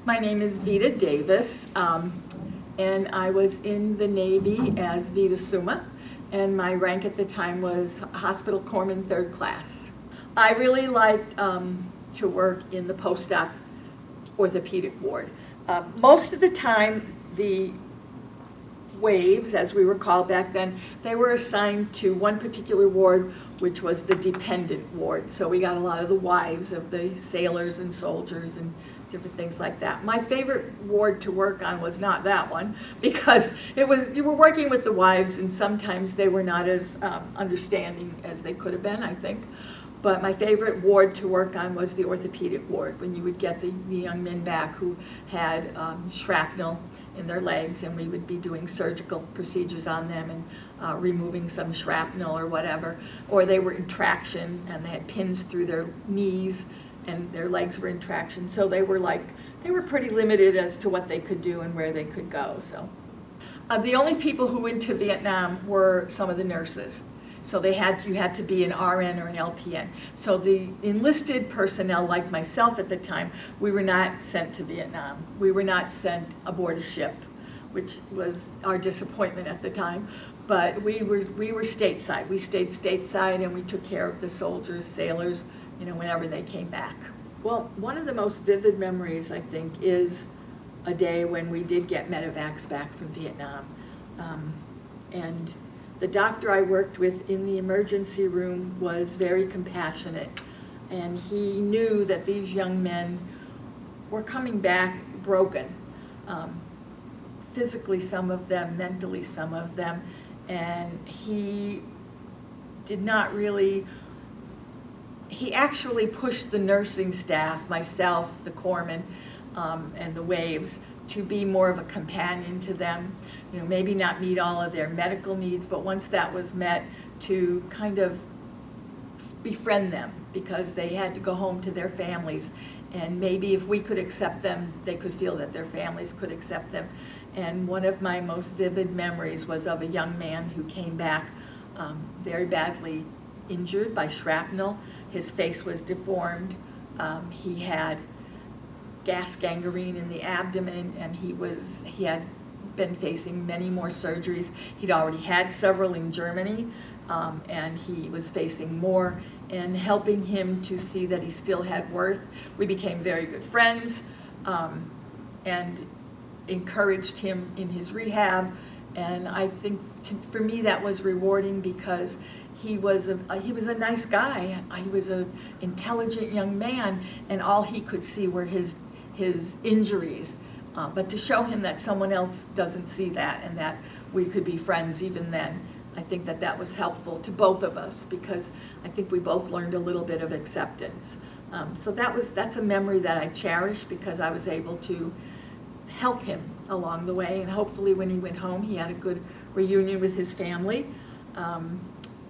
My name is Vita Davis, and I was in the Navy as Vita Summa, and my rank at the time was Hospital Corpsman 3rd Class. I really liked to work in the post-op orthopedic ward. Most of the time, the waves, as we were called back then, they were assigned to one particular ward, which was the dependent ward. So we got a lot of the wives of the sailors and soldiers and different things like that. My favorite ward to work on was not that one, because you were working with the wives, and sometimes they were not as understanding as they could have been, I think. But my favorite ward to work on was the orthopedic ward, when you would get the young men back who had shrapnel in their legs, and we would be doing surgical procedures on them and removing some shrapnel or whatever. Or they were in traction and they had pins through their knees and their legs were in traction. So they were pretty limited as to what they could do and where they could go. So the only people who went to Vietnam were some of the nurses. So you had to be an RN or an LPN. So the enlisted personnel like myself at the time, we were not sent to Vietnam. We were not sent aboard a ship, which was our disappointment at the time. But we were stateside. We stayed stateside and we took care of the soldiers, sailors, whenever they came back. Well, one of the most vivid memories, I think, is a day when we did get medevacs back from Vietnam. And the doctor I worked with in the emergency room was very compassionate, and he knew that these young men were coming back broken, physically some of them, mentally some of them, and he actually pushed the nursing staff, myself, the corpsman, and the waves, to be more of a companion to them. Maybe not meet all of their medical needs, but once that was met, to kind of befriend them, because they had to go home to their families. And maybe if we could accept them, they could feel that their families could accept them. And one of my most vivid memories was of a young man who came back very badly injured by shrapnel. His face was deformed. He had gas gangrene in the abdomen, and he had been facing many more surgeries. He'd already had several in Germany, and he was facing more. And helping him to see that he still had worth, we became very good friends, and encouraged him in his rehab. And I think for me that was rewarding, because he was a nice guy. He was an intelligent young man, and all he could see were his injuries. But to show him that someone else doesn't see that, and that we could be friends even then, I think that was helpful to both of us, because I think we both learned a little bit of acceptance. So that's a memory that I cherish, because I was able to help him along the way, and hopefully when he went home he had a good reunion with his family.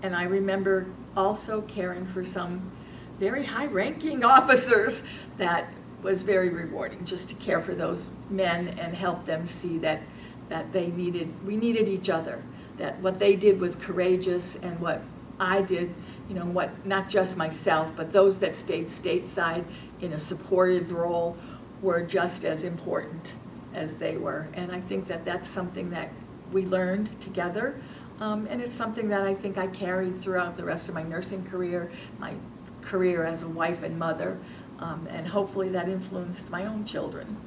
And I remember also caring for some very high-ranking officers. That was very rewarding, just to care for those men and help them see that we needed each other, that what they did was courageous, and what I did, not just myself, but those that stayed stateside in a supportive role, were just as important as they were. And I think that that's something that we learned together, and it's something that I think I carried throughout the rest of my nursing career, my career as a wife and mother, and hopefully that influenced my own children.